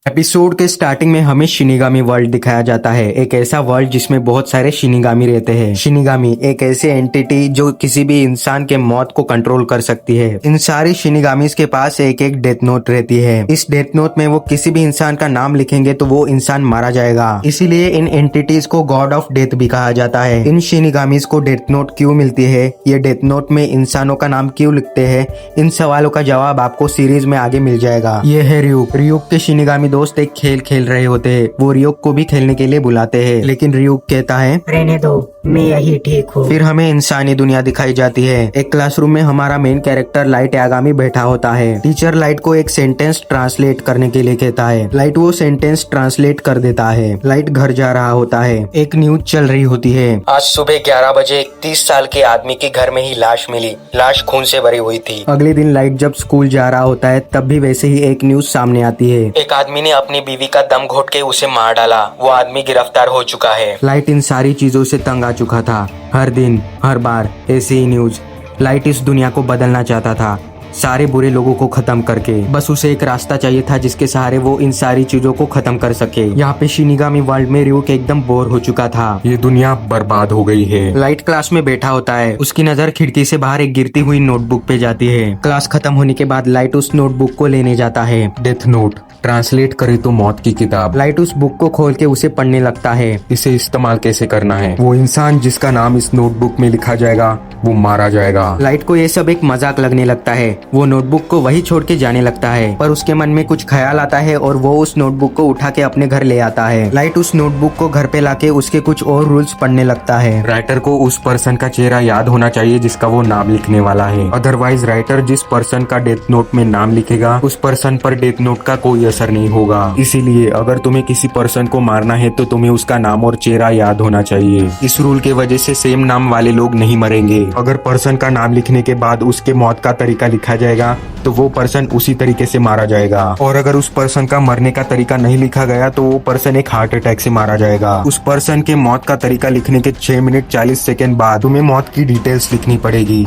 Episode के starting में हमें शिनिगामी वर्ल्ड दिखाया जाता है। एक ऐसा वर्ल्ड जिसमें बहुत सारे शिनिगामी रहते हैं। शिनिगामी एक ऐसी एंटिटी जो किसी भी इंसान के मौत को कंट्रोल कर सकती है। इन सारे शिनिगामीज के पास एक एक डेथ नोट रहती है। इस डेथ नोट में वो किसी भी इंसान का नाम लिखेंगे तो वो इंसान मारा जाएगा। इसीलिए इन एंटिटीज को गॉड ऑफ डेथ भी कहा जाता है। इन शिनिगामीज को डेथ नोट क्यों मिलती है, ये डेथ नोट में इंसानों का नाम क्यों लिखते हैं, इन सवालों का जवाब आपको सीरीज में आगे मिल जाएगा। ये है रियूक। रियूक के शिनिगामी दोस्त एक खेल खेल रहे होते हैं। वो रियूक को भी खेलने के लिए बुलाते हैं, लेकिन रियूक कहता है रहने दो, मैं यही ठीक हूँ। फिर हमें इंसानी दुनिया दिखाई जाती है। एक क्लासरूम में हमारा मेन कैरेक्टर लाइट यागामी बैठा होता है। टीचर लाइट को एक सेंटेंस ट्रांसलेट करने के लिए कहता है। लाइट वो सेंटेंस ट्रांसलेट कर देता है। लाइट घर जा रहा होता है। एक न्यूज चल रही होती है। आज सुबह 11 बजे एक 30 साल के आदमी के घर में ही लाश मिली। लाश खून से भरी हुई थी। अगले दिन लाइट जब स्कूल जा रहा होता है तब भी वैसे ही एक न्यूज सामने आती है। एक आदमी ने अपनी बीवी का दम घोट के उसे मार डाला। वो आदमी गिरफ्तार हो चुका है। लाइट इन सारी चीजों से तंग आ चुका था। हर दिन हर बार ऐसी ही न्यूज। लाइट इस दुनिया को बदलना चाहता था, सारे बुरे लोगों को खत्म करके। बस उसे एक रास्ता चाहिए था जिसके सहारे वो इन सारी चीजों को खत्म कर सके। यहाँ पे शिनिगामी वर्ल्ड में रियूक एकदम बोर हो चुका था। ये दुनिया बर्बाद हो गई है। लाइट क्लास में बैठा होता है। उसकी नजर खिड़की से बाहर एक गिरती हुई नोटबुक पे जाती है। क्लास खत्म होने के बाद लाइट उस नोटबुक को लेने जाता है। डेथ नोट ट्रांसलेट करे तो मौत की किताब। लाइट उस बुक को खोल के उसे पढ़ने लगता है। इसे इस्तेमाल कैसे करना है, वो इंसान जिसका नाम इस नोटबुक में लिखा जाएगा वो मारा जाएगा। लाइट को ये सब एक मजाक लगने लगता है। वो नोटबुक को वही छोड़ के जाने लगता है, पर उसके मन में कुछ ख्याल आता है और वो उस नोटबुक को उठा के अपने घर ले आता है। लाइट उस नोटबुक को घर पे लाके उसके कुछ और रूल्स पढ़ने लगता है। राइटर को उस पर्सन का चेहरा याद होना चाहिए जिसका वो नाम लिखने वाला है। अदरवाइज राइटर जिस पर्सन का डेथ नोट में नाम लिखेगा उस पर्सन पर डेथ नोट का कोई असर नहीं होगा। इसीलिए अगर तुम्हें किसी पर्सन को मारना है तो तुम्हें उसका नाम और चेहरा याद होना चाहिए। इस रूल के वजह से सेम नाम वाले लोग नहीं मरेंगे। अगर पर्सन का नाम लिखने के बाद उसके मौत का तरीका लिखा जाएगा तो वो पर्सन उसी तरीके से मारा जाएगा। और अगर उस पर्सन का मरने का तरीका नहीं लिखा गया तो वो पर्सन एक हार्ट अटैक से मारा जाएगा। उस पर्सन के मौत का तरीका लिखने के 6 मिनट 40 सेकंड बाद तुम्हें मौत की डिटेल्स लिखनी पड़ेगी।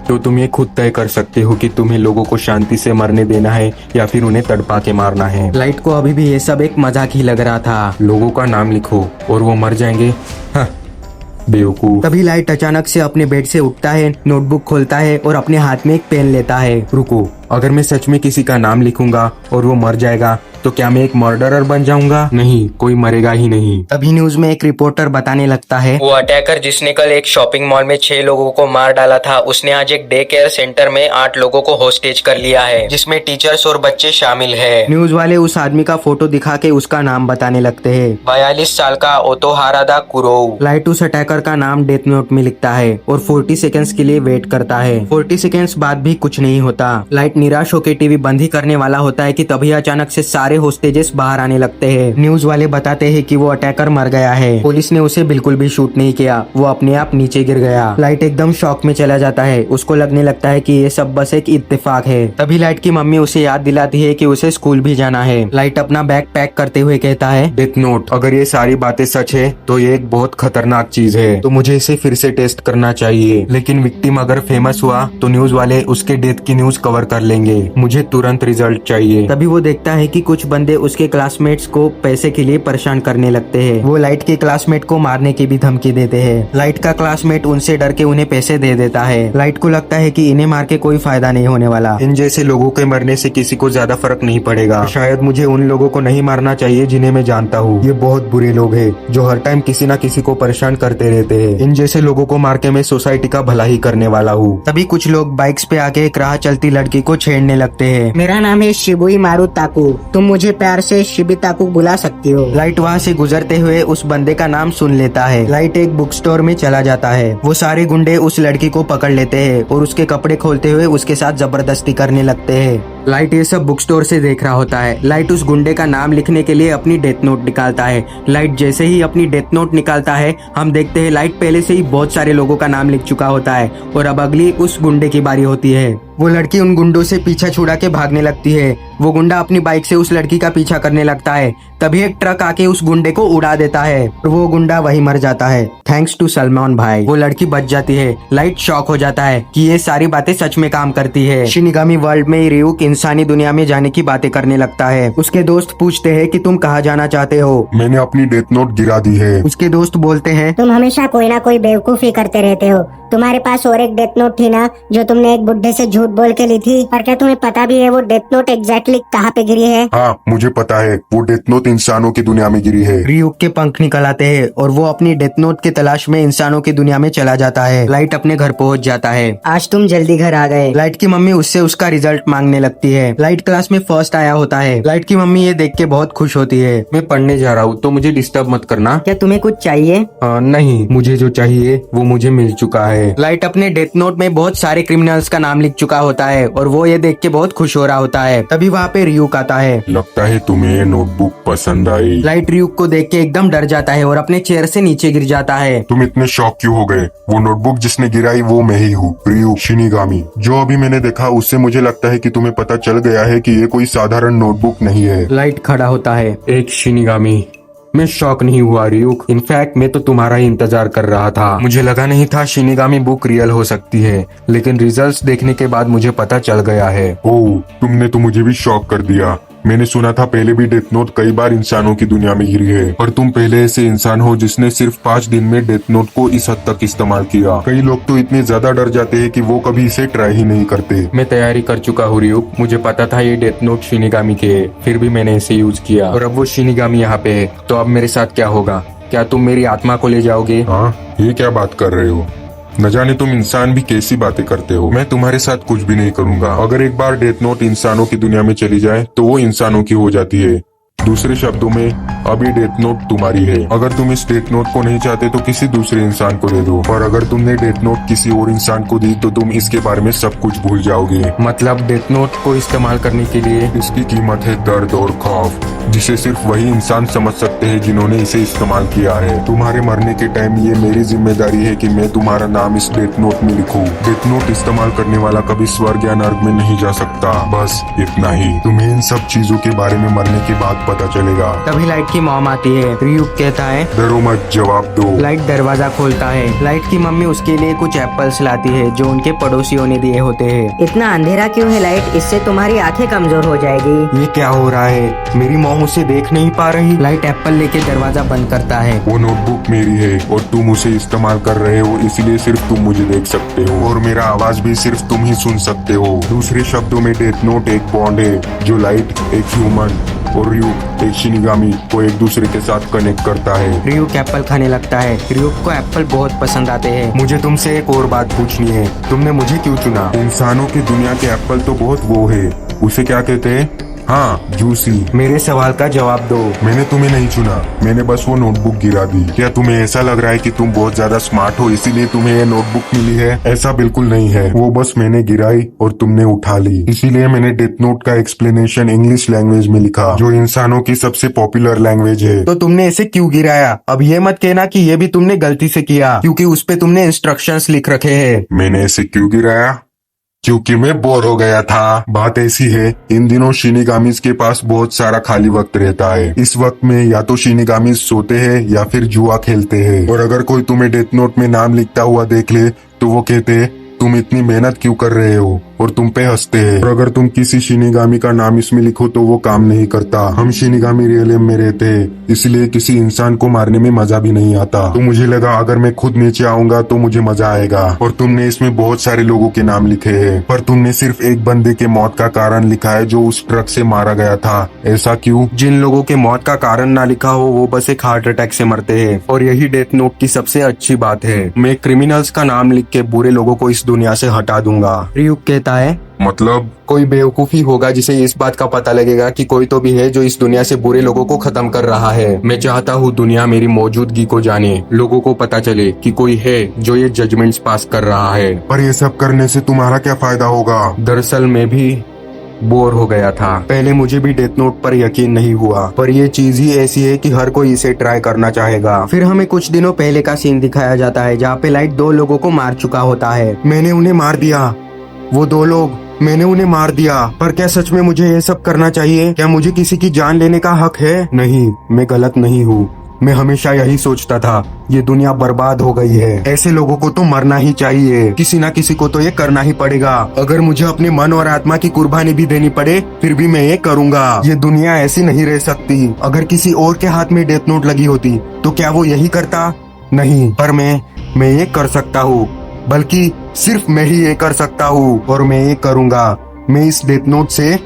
तो तुम ये खुद तय कर सकते हो कि तुम्हें लोगों को शांति से मरने देना है या फिर उन्हें तड़पा के मारना है। लाइट को अभी भी ये सब एक मजाक ही लग रहा था। लोगों का नाम लिखो और वो मर जाएंगे। हाँ, बेवकूफ। तभी लाइट अचानक से अपने बेड से उठता है, नोटबुक खोलता है और अपने हाथ में एक पेन लेता है। रुको, अगर मैं सच में किसी का नाम लिखूंगा और वो मर जाएगा तो क्या मैं एक मर्डरर बन जाऊंगा? नहीं, कोई मरेगा ही नहीं। तभी न्यूज में एक रिपोर्टर बताने लगता है, वो अटैकर जिसने कल एक शॉपिंग मॉल में 6 लोगों को मार डाला था, उसने आज एक डे केयर सेंटर में 8 लोगों को होस्टेज कर लिया है, जिसमें टीचर्स और बच्चे शामिल है। न्यूज वाले उस आदमी का फोटो दिखा के उसका नाम बताने लगते हैं। 42 साल का ओतोहारादा कुरोउ। लाइट उस अटैकर का नाम डेथ नोट में लिखता है और 40 सेकेंड्स के लिए वेट करता है। 40 सेकेंड्स बाद भी कुछ नहीं होता। लाइट निराश होकर टीवी बंद ही करने वाला होता है कि तभी अचानक से सारे होस्टेजेस बाहर आने लगते हैं। न्यूज वाले बताते हैं कि वो अटैकर मर गया है। पुलिस ने उसे बिल्कुल भी शूट नहीं किया, वो अपने आप नीचे गिर गया। लाइट एकदम शॉक में चला जाता है। उसको लगने लगता है कि ये सब बस एक इत्तेफाक है। तभी लाइट की मम्मी उसे याद दिलाती है कि उसे स्कूल भी जाना है। लाइट अपना बैग पैक करते हुए कहता है, डेथ नोट, अगर ये सारी बातें सच है तो ये एक बहुत खतरनाक चीज है, तो मुझे इसे फिर से टेस्ट करना चाहिए। लेकिन विक्टिम अगर फेमस हुआ तो न्यूज वाले उसके डेथ की न्यूज कवर कर लेंगे। मुझे तुरंत रिजल्ट चाहिए। तभी वो देखता है कि कुछ बंदे उसके क्लासमेट्स को पैसे के लिए परेशान करने लगते हैं। वो लाइट के क्लासमेट को मारने की भी धमकी देते हैं। लाइट का क्लासमेट उनसे डर के उन्हें पैसे दे देता है। लाइट को लगता है कि इन्हें मार के कोई फायदा नहीं होने वाला। इन जैसे लोगों के मरने से किसी को ज्यादा फर्क नहीं पड़ेगा। शायद मुझे उन लोगों को नहीं मारना चाहिए जिन्हें मैं जानता हूँ। ये बहुत बुरे लोग हैं जो हर टाइम किसी न किसी को परेशान करते रहते हैं। इन जैसे लोगों को मार के मैं सोसाइटी का भला ही करने वाला हूँ। तभी कुछ लोग बाइक्स पे आके एक राह चलती लड़की को छेड़ने लगते हैं। मेरा नाम है शिबुई मारू ताकू, तुम मुझे प्यार से शिबी ताकू बुला सकती हो। लाइट वहाँ से गुजरते हुए उस बंदे का नाम सुन लेता है। लाइट एक बुक स्टोर में चला जाता है। वो सारे गुंडे उस लड़की को पकड़ लेते हैं और उसके कपड़े खोलते हुए उसके साथ जबरदस्ती करने लगते हैं। लाइट ये सब बुक स्टोर से देख रहा होता है। लाइट उस गुंडे का नाम लिखने के लिए अपनी डेथ नोट निकालता है। लाइट जैसे ही अपनी डेथ नोट निकालता है, हम देखते हैं लाइट पहले से ही बहुत सारे लोगों का नाम लिख चुका होता है और अब अगली उस गुंडे की बारी होती है। वो लड़की उन गुंडों से पीछा छुड़ा के भागने लगती है। वो गुंडा अपनी बाइक से उस लड़की का पीछा करने लगता है। तभी एक ट्रक आके उस गुंडे को उड़ा देता है और वो गुंडा वही मर जाता है। थैंक्स टू सलमान भाई। वो लड़की बच जाती है। लाइट शॉक हो जाता है कि ये सारी बातें सच में काम करती है। शिनिगामी वर्ल्ड में रियूक इंसानी दुनिया में जाने की बातें करने लगता है। उसके दोस्त पूछते हैं कि तुम कहाँ जाना चाहते हो। मैंने अपनी डेथ नोट गिरा दी है। उसके दोस्त बोलते हैं, तुम हमेशा कोई ना कोई बेवकूफी करते रहते हो। तुम्हारे पास और एक डेथ नोट थी ना, जो तुमने एक बुड्ढे से झूठ बोल के ली थी। पर क्या तुम्हें पता भी है वो डेथ नोट एग्जैक्टली कहाँ पे गिरी है? हाँ, मुझे पता है, वो डेथ नोट इंसानों की दुनिया में गिरी है। रियूक के पंख निकल आते हैं और वो अपनी डेथ नोट की तलाश में इंसानों की दुनिया में चला जाता है। लाइट अपने घर पहुंच जाता है। आज तुम जल्दी घर आ गए। लाइट की मम्मी उससे उसका रिजल्ट मांगने लगती है। लाइट क्लास में फर्स्ट आया होता है। लाइट की मम्मी ये देख के बहुत खुश होती है। मैं पढ़ने जा रहा हूँ तो मुझे डिस्टर्ब मत करना। क्या तुम्हें कुछ चाहिए? नहीं, मुझे जो चाहिए वो मुझे मिल चुका है। लाइट अपने डेथ नोट में बहुत सारे क्रिमिनल्स का नाम लिख चुका होता है और वो ये देख के बहुत खुश हो रहा होता है। तभी वहाँ पे रियूक आता है। लगता है तुम्हें ये नोटबुक पसंद आई। लाइट रियूक को देख के एकदम डर जाता है और अपने चेयर से नीचे गिर जाता है। तुम इतने शॉक क्यों हो गए? वो नोटबुक जिसने गिराई वो मैं ही हूँ, रियू शिनिगामी। जो अभी मैंने देखा उससे मुझे लगता है कि तुम्हें पता चल गया है कि ये कोई साधारण नोटबुक नहीं है। लाइट खड़ा होता है। एक शिनिगामी। मैं शॉक नहीं हुआ रियूक। इनफैक्ट मैं तो तुम्हारा ही इंतजार कर रहा था। मुझे लगा नहीं था शिनिगामी बुक रियल हो सकती है, लेकिन रिजल्ट्स देखने के बाद मुझे पता चल गया है। ओह, तुमने तो मुझे भी शॉक कर दिया। मैंने सुना था पहले भी डेथ नोट कई बार इंसानों की दुनिया में गिरी है, पर तुम पहले ऐसे इंसान हो जिसने सिर्फ 5 दिन में डेथ नोट को इस हद तक इस्तेमाल किया। कई लोग तो इतने ज्यादा डर जाते हैं कि वो कभी इसे ट्राई ही नहीं करते। मैं तैयारी कर चुका हूँ रियूक। मुझे पता था ये डेथ नोट शिनिगामी के है, फिर भी मैंने इसे यूज किया और अब वो शिनिगामी यहाँ पे है। तो अब मेरे साथ क्या होगा? क्या तुम मेरी आत्मा को ले जाओगे? हाँ, ये क्या बात कर रहे हो? न जाने तुम इंसान भी कैसी बातें करते हो। मैं तुम्हारे साथ कुछ भी नहीं करूंगा। अगर एक बार डेथ नोट इंसानों की दुनिया में चली जाए तो वो इंसानों की हो जाती है। दूसरे शब्दों में, अब ये डेथ नोट तुम्हारी है। अगर तुम इस डेथ नोट को नहीं चाहते तो किसी दूसरे इंसान को दे दो, और अगर तुमने डेथ नोट किसी और इंसान को दी तो तुम इसके बारे में सब कुछ भूल जाओगे। मतलब डेथ नोट को इस्तेमाल करने के लिए इसकी कीमत है दर्द और खौफ, जिसे सिर्फ वही इंसान समझ सकते हैं जिन्होंने इसे इस्तेमाल किया है। तुम्हारे मरने के टाइम ये मेरी जिम्मेदारी है कि मैं तुम्हारा नाम इस डेथ नोट में लिखूं। डेथ नोट इस्तेमाल करने वाला कभी स्वर्ग या नर्क में नहीं जा सकता। बस इतना ही। तुम्हें इन सब चीजों के बारे में मरने के बाद पता चलेगा। तभी लाइट की मॉम आती है। रियूक कहता है, डरो मत, जवाब दो। लाइट दरवाजा खोलता है। लाइट की मम्मी उसके लिए कुछ एप्पल्स लाती है जो उनके पड़ोसियों ने दिए होते हैं। इतना अंधेरा क्यों है लाइट? इससे तुम्हारी आंखें कमजोर हो जाएगी। ये क्या हो रहा है? मेरी मॉम उसे देख नहीं पा रही। लाइट एप्पल लेके दरवाजा बंद करता है। वो नोटबुक मेरी है और तुम उसे इस्तेमाल कर रहे हो, इसलिए सिर्फ तुम मुझे देख सकते हो और मेरा आवाज भी सिर्फ तुम ही सुन सकते हो। दूसरे शब्दों में डेथ नोट एक बॉन्ड है जो लाइट, एक ह्यूमन, और रियूक, एक शिनिगामी को एक दूसरे के साथ कनेक्ट करता है। रियूक एप्पल खाने लगता है। रियूक को एप्पल बहुत पसंद आते हैं। मुझे तुमसे एक और बात पूछनी है। तुमने मुझे क्यों चुना? इंसानों की दुनिया के एप्पल तो बहुत वो है, उसे क्या कहते हैं? हाँ, जूसी। मेरे सवाल का जवाब दो। मैंने तुम्हें नहीं चुना, मैंने बस वो नोटबुक गिरा दी। क्या तुम्हें ऐसा लग रहा है कि तुम बहुत ज्यादा स्मार्ट हो इसीलिए तुम्हें ये नोटबुक मिली है? ऐसा बिल्कुल नहीं है। वो बस मैंने गिराई और तुमने उठा ली। इसीलिए मैंने डेथ नोट का एक्सप्लेनेशन इंग्लिश लैंग्वेज में लिखा, जो इंसानों की सबसे पॉपुलर लैंग्वेज है। तो तुमने इसे क्यों गिराया? अब ये मत कहना कि ये भी तुमने गलती से किया, क्योंकि उस पे तुमने इंस्ट्रक्शंस लिख रखे हैं। मैंने इसे क्यों गिराया? क्योंकि मैं बोर हो गया था। बात ऐसी है, इन दिनों शिनिगामीज के पास बहुत सारा खाली वक्त रहता है। इस वक्त में या तो शिनिगामीज सोते हैं या फिर जुआ खेलते हैं, और अगर कोई तुम्हें डेथ नोट में नाम लिखता हुआ देख ले तो वो कहते तुम इतनी मेहनत क्यों कर रहे हो, और तुम पे हंसते हैं। और अगर तुम किसी शिनिगामी का नाम इसमें लिखो तो वो काम नहीं करता। हम शिनिगामी रियलम में रहते हैं, इसलिए किसी इंसान को मारने में मजा भी नहीं आता। तो मुझे लगा अगर मैं खुद नीचे आऊंगा तो मुझे मजा आएगा। और तुमने इसमें बहुत सारे लोगों के नाम लिखे हैं, पर तुमने सिर्फ एक बंदे के मौत का कारण लिखा है जो उस ट्रक से मारा गया था। ऐसा क्यों? जिन लोगों के मौत का कारण ना लिखा हो वो बस एक हार्ट अटैक से मरते हैं, और यही डेथ नोट की सबसे अच्छी बात है। मैं क्रिमिनल्स का नाम लिख के बुरे लोगों को इस दुनिया से हटा दूंगा। रियूक कहता है, मतलब? कोई बेवकूफी होगा जिसे इस बात का पता लगेगा कि कोई तो भी है जो इस दुनिया से बुरे लोगों को खत्म कर रहा है। मैं चाहता हूँ दुनिया मेरी मौजूदगी को जाने, लोगों को पता चले कि कोई है जो ये जजमेंट्स पास कर रहा है। पर ये सब करने से तुम्हारा क्या फायदा होगा? दरअसल मैं भी बोर हो गया था। पहले मुझे भी डेथ नोट पर यकीन नहीं हुआ, पर ये चीज ही ऐसी है कि हर कोई इसे ट्राई करना चाहेगा। फिर हमें कुछ दिनों पहले का सीन दिखाया जाता है जहाँ पे लाइट 2 लोगों को मार चुका होता है। मैंने उन्हें मार दिया, वो 2 लोग, मैंने उन्हें मार दिया। पर क्या सच में मुझे ये सब करना चाहिए? क्या मुझे किसी की जान लेने का हक है? नहीं, मैं गलत नहीं हूँ। मैं हमेशा यही सोचता था ये दुनिया बर्बाद हो गई है। ऐसे लोगों को तो मरना ही चाहिए, किसी ना किसी को तो ये करना ही पड़ेगा। अगर मुझे अपने मन और आत्मा की कुर्बानी भी देनी पड़े फिर भी मैं ये करूँगा। ये दुनिया ऐसी नहीं रह सकती। अगर किसी और के हाथ में डेथ नोट लगी होती तो क्या वो यही करता? नहीं, पर मैं ये कर सकता हूँ, बल्कि सिर्फ मैं ही ये कर सकता हूँ और मैं ये करूँगा। मैं इस डेथ नोट से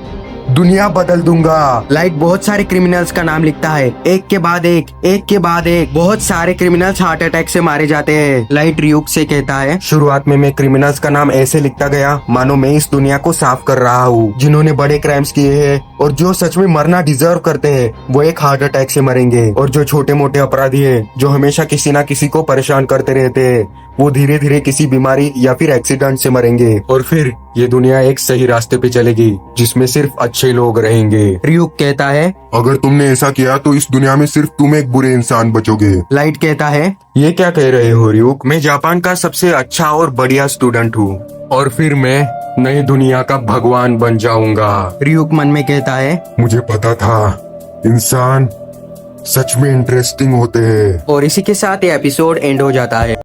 दुनिया बदल दूंगा। लाइट बहुत सारे क्रिमिनल्स का नाम लिखता है, एक के बाद एक। बहुत सारे क्रिमिनल्स हार्ट अटैक से मारे जाते हैं। लाइट रियूक से कहता है, शुरुआत में मैं क्रिमिनल्स का नाम ऐसे लिखता गया मानो मैं इस दुनिया को साफ कर रहा हूँ। जिन्होंने बड़े क्राइम्स किए हैं और जो सच में मरना डिजर्व करते हैं वो एक हार्ट अटैक से मरेंगे, और जो छोटे मोटे अपराधी है जो हमेशा किसी ना किसी को परेशान करते रहते हैं वो धीरे धीरे किसी बीमारी या फिर एक्सीडेंट से मरेंगे, और फिर ये दुनिया एक सही रास्ते पे चलेगी जिसमें सिर्फ अच्छे लोग रहेंगे। रियूक कहता है, अगर तुमने ऐसा किया तो इस दुनिया में सिर्फ तुम एक बुरे इंसान बचोगे। लाइट कहता है, ये क्या कह रहे हो रियूक? मैं जापान का सबसे अच्छा और बढ़िया स्टूडेंट हूँ और फिर मैं नई दुनिया का भगवान बन जाऊंगा। रियूक मन में कहता है, मुझे पता था इंसान सच में इंटरेस्टिंग होते हैं। और इसी के साथ ये एपिसोड एंड हो जाता है।